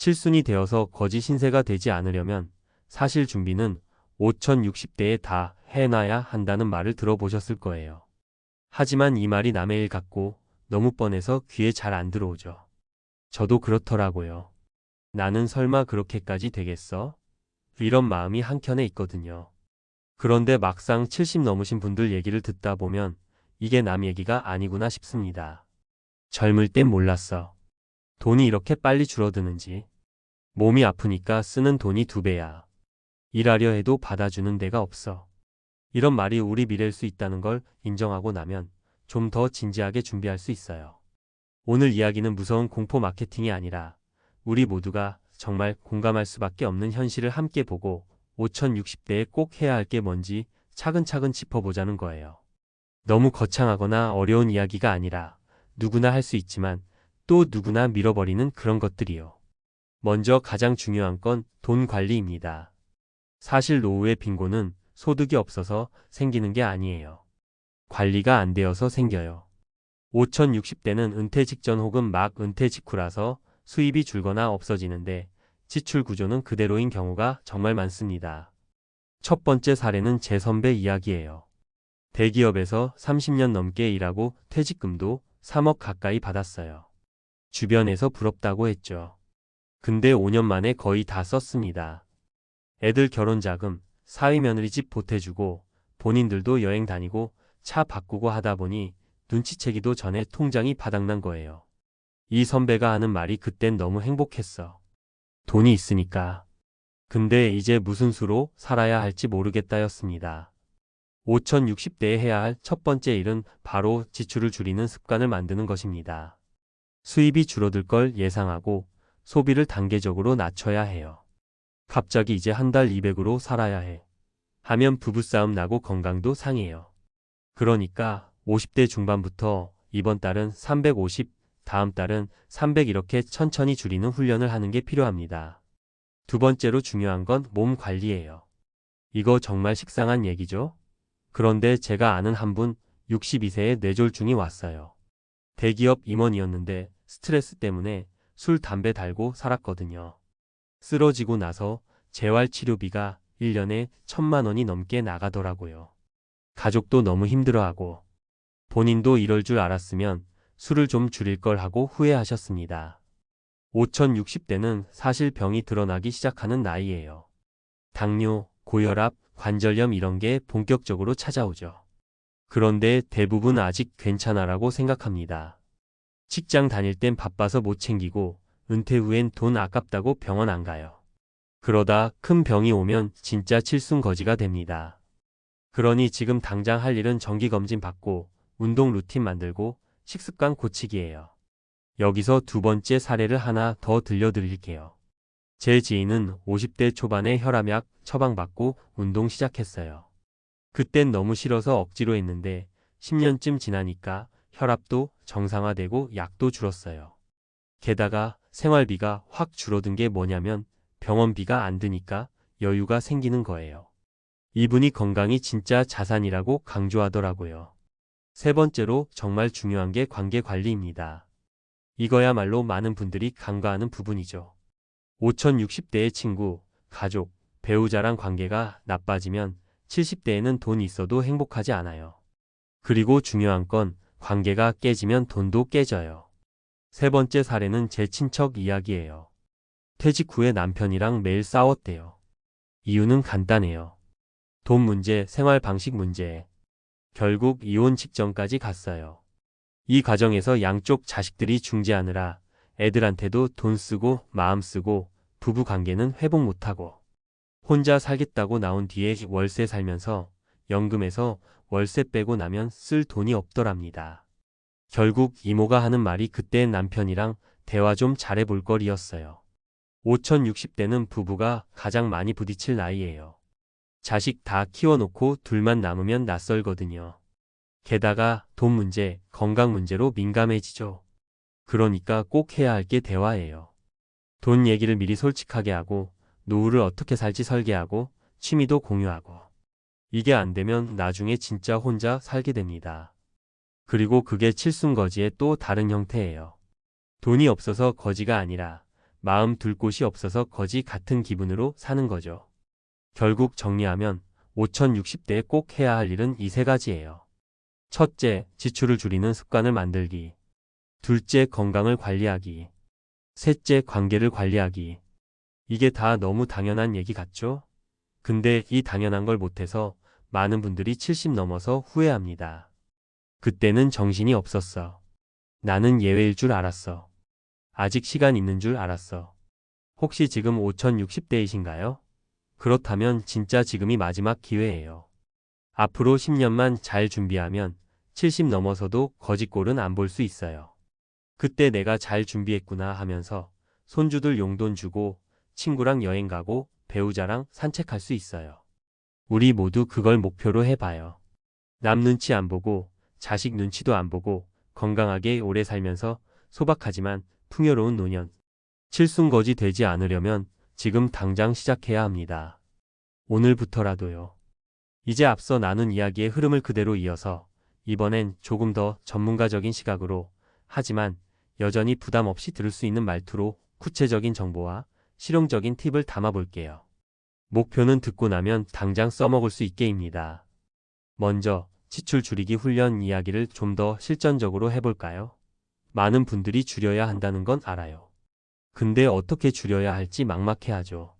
칠순이 되어서 거지 신세가 되지 않으려면 사실 준비는 5060대에 다 해놔야 한다는 말을 들어보셨을 거예요. 하지만 이 말이 남의 일 같고 너무 뻔해서 귀에 잘 안 들어오죠. 저도 그렇더라고요. 나는 설마 그렇게까지 되겠어? 이런 마음이 한켠에 있거든요. 그런데 막상 70 넘으신 분들 얘기를 듣다 보면 이게 남 얘기가 아니구나 싶습니다. 젊을 땐 몰랐어. 돈이 이렇게 빨리 줄어드는지. 몸이 아프니까 쓰는 돈이 2배야. 일하려 해도 받아주는 데가 없어. 이런 말이 우리 미래일 수 있다는 걸 인정하고 나면 좀 더 진지하게 준비할 수 있어요. 오늘 이야기는 무서운 공포 마케팅이 아니라 우리 모두가 정말 공감할 수밖에 없는 현실을 함께 보고 5060대에 꼭 해야 할 게 뭔지 차근차근 짚어보자는 거예요. 너무 거창하거나 어려운 이야기가 아니라 누구나 할 수 있지만 또 누구나 밀어버리는 그런 것들이요. 먼저 가장 중요한 건 돈 관리입니다. 사실 노후의 빈곤은 소득이 없어서 생기는 게 아니에요. 관리가 안 되어서 생겨요. 5060대는 은퇴 직전 혹은 막 은퇴 직후라서 수입이 줄거나 없어지는데 지출 구조는 그대로인 경우가 정말 많습니다. 첫 번째 사례는 제 선배 이야기예요. 대기업에서 30년 넘게 일하고 퇴직금도 3억 가까이 받았어요. 주변에서 부럽다고 했죠. 근데 5년 만에 거의 다 썼습니다. 애들 결혼 자금, 사위 며느리 집 보태주고 본인들도 여행 다니고 차 바꾸고 하다 보니 눈치채기도 전에 통장이 바닥난 거예요. 이 선배가 하는 말이 그땐 너무 행복했어. 돈이 있으니까. 근데 이제 무슨 수로 살아야 할지 모르겠다였습니다. 5060대에 해야 할 첫 번째 일은 바로 지출을 줄이는 습관을 만드는 것입니다. 수입이 줄어들 걸 예상하고 소비를 단계적으로 낮춰야 해요. 갑자기 이제 한 달 200으로 살아야 해. 하면 부부싸움 나고 건강도 상해요. 그러니까 50대 중반부터 이번 달은 350, 다음 달은 300 이렇게 천천히 줄이는 훈련을 하는 게 필요합니다. 두 번째로 중요한 건 몸 관리예요. 이거 정말 식상한 얘기죠? 그런데 제가 아는 한 분 62세에 뇌졸중이 왔어요. 대기업 임원이었는데 스트레스 때문에 술, 담배 달고 살았거든요. 쓰러지고 나서 재활치료비가 1년에 1,000만 원이 넘게 나가더라고요. 가족도 너무 힘들어하고 본인도 이럴 줄 알았으면 술을 좀 줄일 걸 하고 후회하셨습니다. 5060대는 사실 병이 드러나기 시작하는 나이예요. 당뇨, 고혈압, 관절염 이런 게 본격적으로 찾아오죠. 그런데 대부분 아직 괜찮아라고 생각합니다. 직장 다닐 땐 바빠서 못 챙기고 은퇴 후엔 돈 아깝다고 병원 안 가요. 그러다 큰 병이 오면 진짜 칠순거지가 됩니다. 그러니 지금 당장 할 일은 정기검진 받고 운동 루틴 만들고 식습관 고치기예요. 여기서 두 번째 사례를 하나 더 들려드릴게요. 제 지인은 50대 초반에 혈압약 처방받고 운동 시작했어요. 그땐 너무 싫어서 억지로 했는데 10년쯤 지나니까 혈압도 정상화되고 약도 줄었어요. 게다가 생활비가 확 줄어든 게 뭐냐면 병원비가 안 드니까 여유가 생기는 거예요. 이분이 건강이 진짜 자산이라고 강조하더라고요. 세 번째로 정말 중요한 게 관계 관리입니다. 이거야말로 많은 분들이 간과하는 부분이죠. 5060대의 친구, 가족, 배우자랑 관계가 나빠지면 70대에는 돈이 있어도 행복하지 않아요. 그리고 중요한 건 관계가 깨지면 돈도 깨져요. 세 번째 사례는 제 친척 이야기예요. 퇴직 후에 남편이랑 매일 싸웠대요. 이유는 간단해요. 돈 문제, 생활 방식 문제. 결국 이혼 직전까지 갔어요. 이 과정에서 양쪽 자식들이 중재하느라 애들한테도 돈 쓰고 마음 쓰고 부부 관계는 회복 못하고 혼자 살겠다고 나온 뒤에 월세 살면서 연금에서 월세 빼고 나면 쓸 돈이 없더랍니다. 결국 이모가 하는 말이 그때 남편이랑 대화 좀 잘해볼 걸이었어요. 5060대는 부부가 가장 많이 부딪힐 나이예요. 자식 다 키워놓고 둘만 남으면 낯설거든요. 게다가 돈 문제, 건강 문제로 민감해지죠. 그러니까 꼭 해야 할 게 대화예요. 돈 얘기를 미리 솔직하게 하고 노후를 어떻게 살지 설계하고 취미도 공유하고 이게 안 되면 나중에 진짜 혼자 살게 됩니다. 그리고 그게 칠순거지의 또 다른 형태예요. 돈이 없어서 거지가 아니라 마음 둘 곳이 없어서 거지 같은 기분으로 사는 거죠. 결국 정리하면 5060대에 꼭 해야 할 일은 이 세 가지예요. 첫째, 지출을 줄이는 습관을 만들기. 둘째, 건강을 관리하기. 셋째, 관계를 관리하기. 이게 다 너무 당연한 얘기 같죠? 근데 이 당연한 걸 못해서 많은 분들이 70 넘어서 후회합니다. 그때는 정신이 없었어. 나는 예외일 줄 알았어. 아직 시간 있는 줄 알았어. 혹시 지금 5060대이신가요? 그렇다면 진짜 지금이 마지막 기회예요. 앞으로 10년만 잘 준비하면 70 넘어서도 거지꼴은 안 볼 수 있어요. 그때 내가 잘 준비했구나 하면서 손주들 용돈 주고 친구랑 여행 가고 배우자랑 산책할 수 있어요. 우리 모두 그걸 목표로 해봐요. 남 눈치 안 보고 자식 눈치도 안 보고 건강하게 오래 살면서 소박하지만 풍요로운 노년. 칠순거지 되지 않으려면 지금 당장 시작해야 합니다. 오늘부터라도요. 이제 앞서 나눈 이야기의 흐름을 그대로 이어서 이번엔 조금 더 전문가적인 시각으로 하지만 여전히 부담 없이 들을 수 있는 말투로 구체적인 정보와 실용적인 팁을 담아볼게요. 목표는 듣고 나면 당장 써먹을 수 있게입니다. 먼저 지출 줄이기 훈련 이야기를 좀 더 실전적으로 해볼까요? 많은 분들이 줄여야 한다는 건 알아요. 근데 어떻게 줄여야 할지 막막해하죠.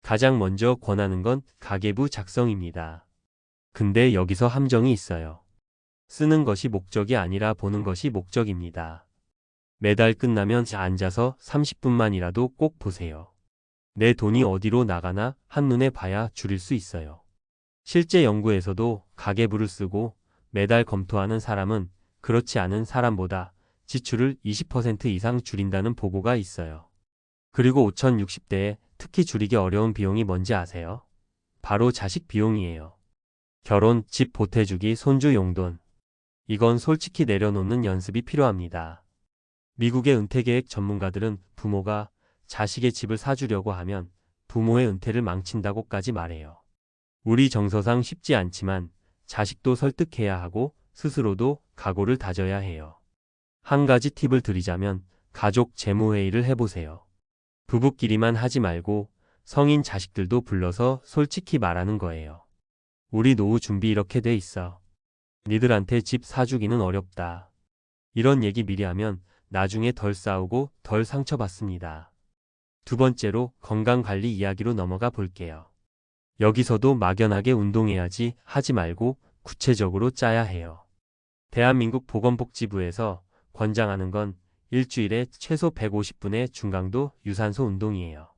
가장 먼저 권하는 건 가계부 작성입니다. 근데 여기서 함정이 있어요. 쓰는 것이 목적이 아니라 보는 것이 목적입니다. 매달 끝나면 앉아서 30분만이라도 꼭 보세요. 내 돈이 어디로 나가나 한눈에 봐야 줄일 수 있어요. 실제 연구에서도 가계부를 쓰고 매달 검토하는 사람은 그렇지 않은 사람보다 지출을 20% 이상 줄인다는 보고가 있어요. 그리고 5060대에 특히 줄이기 어려운 비용이 뭔지 아세요? 바로 자식 비용이에요. 결혼, 집 보태주기, 손주 용돈. 이건 솔직히 내려놓는 연습이 필요합니다. 미국의 은퇴계획 전문가들은 부모가 자식의 집을 사주려고 하면 부모의 은퇴를 망친다고까지 말해요. 우리 정서상 쉽지 않지만 자식도 설득해야 하고 스스로도 각오를 다져야 해요. 한 가지 팁을 드리자면 가족 재무회의를 해보세요. 부부끼리만 하지 말고 성인 자식들도 불러서 솔직히 말하는 거예요. 우리 노후 준비 이렇게 돼 있어. 니들한테 집 사주기는 어렵다. 이런 얘기 미리 하면 나중에 덜 싸우고 덜 상처받습니다. 두 번째로 건강관리 이야기로 넘어가 볼게요. 여기서도 막연하게 운동해야지 하지 말고 구체적으로 짜야 해요. 대한민국 보건복지부에서 권장하는 건 일주일에 최소 150분의 중강도 유산소 운동이에요.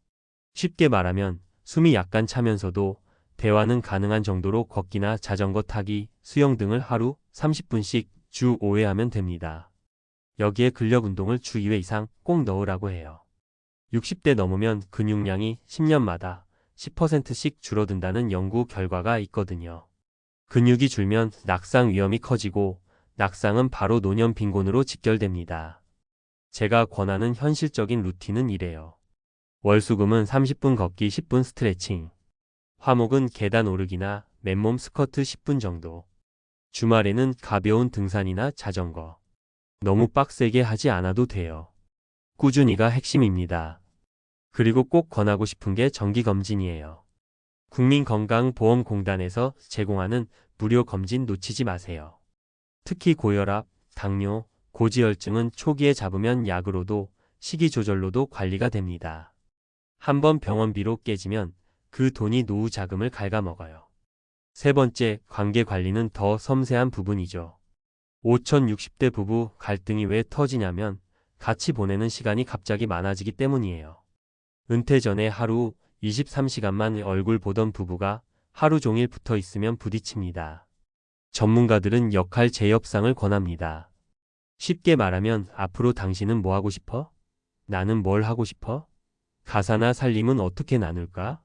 쉽게 말하면 숨이 약간 차면서도 대화는 가능한 정도로 걷기나 자전거 타기, 수영 등을 하루 30분씩 주 5회 하면 됩니다. 여기에 근력 운동을 주 2회 이상 꼭 넣으라고 해요. 60대 넘으면 근육량이 10년마다 10%씩 줄어든다는 연구 결과가 있거든요. 근육이 줄면 낙상 위험이 커지고 낙상은 바로 노년 빈곤으로 직결됩니다. 제가 권하는 현실적인 루틴은 이래요. 월수금은 30분 걷기 10분 스트레칭. 화목은 계단 오르기나 맨몸 스쿼트 10분 정도. 주말에는 가벼운 등산이나 자전거. 너무 빡세게 하지 않아도 돼요. 꾸준히가 핵심입니다. 그리고 꼭 권하고 싶은 게 정기검진이에요. 국민건강보험공단에서 제공하는 무료 검진 놓치지 마세요. 특히 고혈압, 당뇨, 고지혈증은 초기에 잡으면 약으로도 식이 조절로도 관리가 됩니다. 한번 병원비로 깨지면 그 돈이 노후 자금을 갉아먹어요. 세 번째, 관계 관리는 더 섬세한 부분이죠. 5060대 부부 갈등이 왜 터지냐면 같이 보내는 시간이 갑자기 많아지기 때문이에요. 은퇴 전에 하루 23시간만 얼굴 보던 부부가 하루 종일 붙어 있으면 부딪힙니다. 전문가들은 역할 재협상을 권합니다. 쉽게 말하면 앞으로 당신은 뭐 하고 싶어? 나는 뭘 하고 싶어? 가사나 살림은 어떻게 나눌까?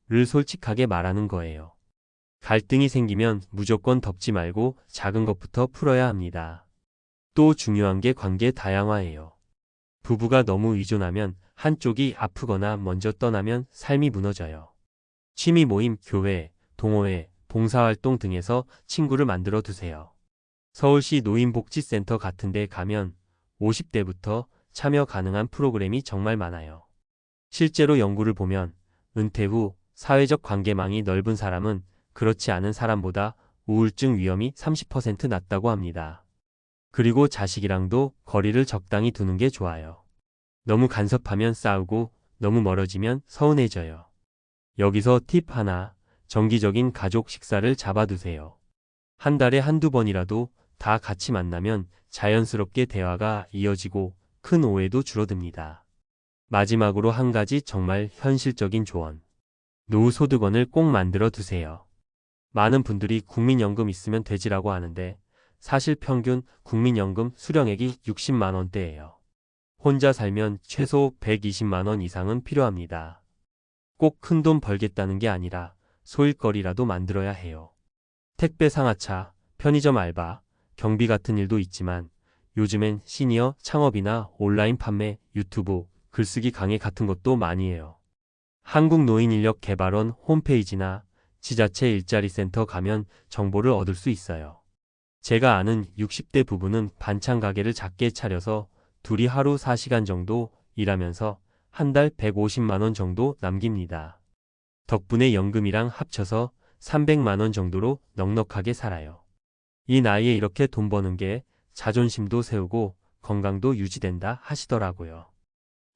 를 솔직하게 말하는 거예요. 갈등이 생기면 무조건 덮지 말고 작은 것부터 풀어야 합니다. 또 중요한 게 관계 다양화예요. 부부가 너무 의존하면 한쪽이 아프거나 먼저 떠나면 삶이 무너져요. 취미 모임, 교회, 동호회, 봉사활동 등에서 친구를 만들어 두세요. 서울시 노인복지센터 같은 데 가면 50대부터 참여 가능한 프로그램이 정말 많아요. 실제로 연구를 보면 은퇴 후 사회적 관계망이 넓은 사람은 그렇지 않은 사람보다 우울증 위험이 30% 낮다고 합니다. 그리고 자식이랑도 거리를 적당히 두는 게 좋아요. 너무 간섭하면 싸우고 너무 멀어지면 서운해져요. 여기서 팁 하나, 정기적인 가족 식사를 잡아두세요. 한 달에 한두 번이라도 다 같이 만나면 자연스럽게 대화가 이어지고 큰 오해도 줄어듭니다. 마지막으로 한 가지 정말 현실적인 조언. 노후소득원을 꼭 만들어 두세요. 많은 분들이 국민연금 있으면 되지라고 하는데 사실 평균 국민연금 수령액이 60만 원대예요. 혼자 살면 최소 120만 원 이상은 필요합니다. 꼭 큰돈 벌겠다는 게 아니라 소일거리라도 만들어야 해요. 택배 상하차, 편의점 알바, 경비 같은 일도 있지만 요즘엔 시니어 창업이나 온라인 판매, 유튜브, 글쓰기 강의 같은 것도 많이 해요. 한국노인인력개발원 홈페이지나 지자체 일자리센터 가면 정보를 얻을 수 있어요. 제가 아는 60대 부부는 반찬 가게를 작게 차려서 둘이 하루 4시간 정도 일하면서 한 달 150만 원 정도 남깁니다. 덕분에 연금이랑 합쳐서 300만 원 정도로 넉넉하게 살아요. 이 나이에 이렇게 돈 버는 게 자존심도 세우고 건강도 유지된다 하시더라고요.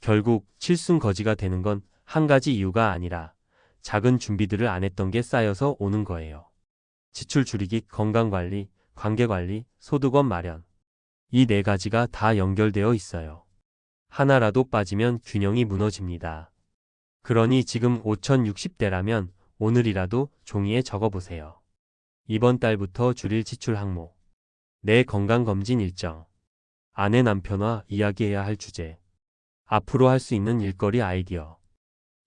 결국 칠순거지가 되는 건 한 가지 이유가 아니라 작은 준비들을 안 했던 게 쌓여서 오는 거예요. 지출 줄이기, 건강관리, 관계관리, 소득원 마련. 이 네 가지가 다 연결되어 있어요. 하나라도 빠지면 균형이 무너집니다. 그러니 지금 5060대라면 오늘이라도 종이에 적어보세요. 이번 달부터 줄일 지출 항목. 내 건강검진 일정. 아내 남편과 이야기해야 할 주제. 앞으로 할 수 있는 일거리 아이디어.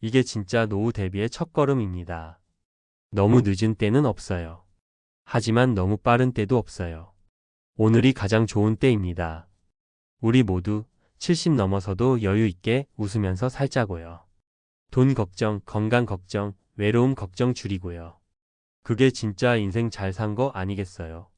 이게 진짜 노후 대비의 첫걸음입니다. 너무 늦은 때는 없어요. 하지만 너무 빠른 때도 없어요. 오늘이 가장 좋은 때입니다. 우리 모두 70 넘어서도 여유 있게 웃으면서 살자고요. 돈 걱정, 건강 걱정, 외로움 걱정 줄이고요. 그게 진짜 인생 잘 산 거 아니겠어요?